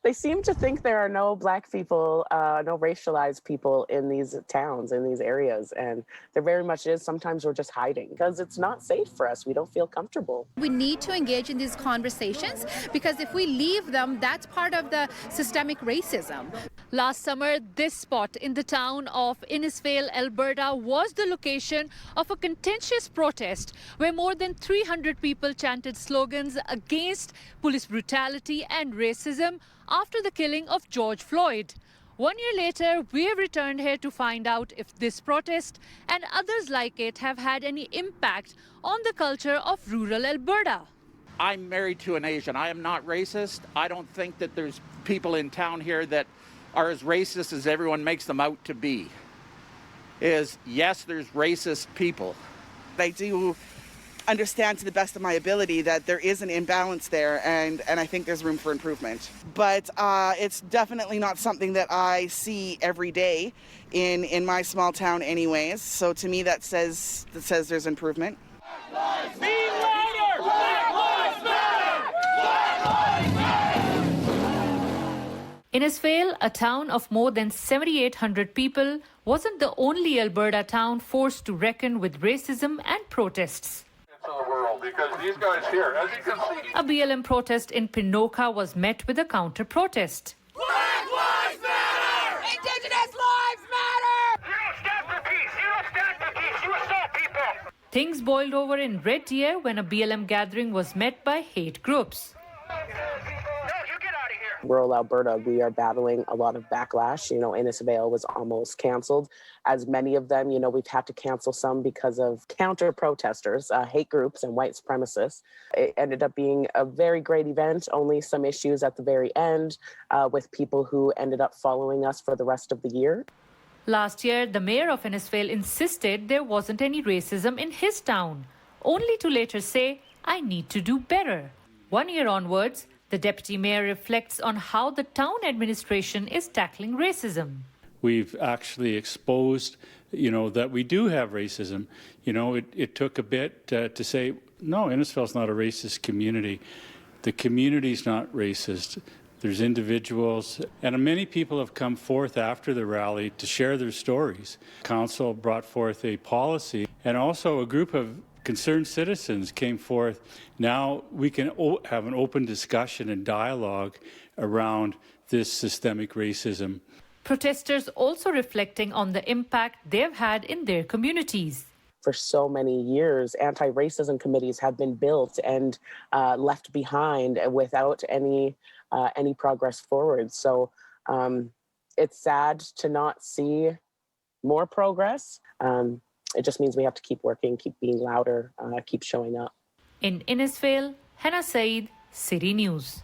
They seem to think there are no Black people, no racialized people in these towns, in these areas. And there very much is. Sometimes we're just hiding because it's not safe for us. We don't feel comfortable. We need to engage in these conversations because if we leave them, that's part of the systemic racism. Last summer, this spot in the town of Innisfail, Alberta, was the location of a contentious protest where more than 300 people chanted slogans against police brutality and racism after the killing of George Floyd. 1 year later, we have returned here to find out if this protest and others like it have had any impact on the culture of rural Alberta. I'm married to an Asian. I am not racist. I don't think that there's people in town here that are as racist as everyone makes them out to be. Yes, there's racist people. I do understand to the best of my ability that there is an imbalance there, and I think there's room for improvement. But it's definitely not something that I see every day in my small town anyways. So to me that says there's improvement. Innisfail, a town of more than 7,800 people, wasn't the only Alberta town forced to reckon with racism and protests. The world, because these guys here, as you can see. A BLM protest in Pinoca was met with a counter-protest. Black Lives Matter! Indigenous Lives Matter! You don't stand for peace! You don't stand for peace! You assault people! Things boiled over in Red Deer when a BLM gathering was met by hate groups. Rural Alberta, we are battling a lot of backlash. Innisfail was almost canceled. As many of them, we've had to cancel some because of counter-protesters, hate groups and white supremacists. It ended up being a very great event, only some issues at the very end with people who ended up following us for the rest of the year. Last year, the mayor of Innisfail insisted there wasn't any racism in his town, only to later say, "I need to do better." 1 year onwards, the deputy mayor reflects on how the town administration is tackling racism. We've actually exposed, that we do have racism. It took a bit to say, no, Innisfail's not a racist community. The community's not racist. There's individuals, and many people have come forth after the rally to share their stories. Council brought forth a policy, and also a group of concerned citizens came forth. Now we can have an open discussion and dialogue around this systemic racism. Protesters also reflecting on the impact they've had in their communities. For so many years, anti-racism committees have been built and left behind without any progress forward. So it's sad to not see more progress. It just means we have to keep working, keep being louder, keep showing up. In Innisfail, Hannah Saeed, City News.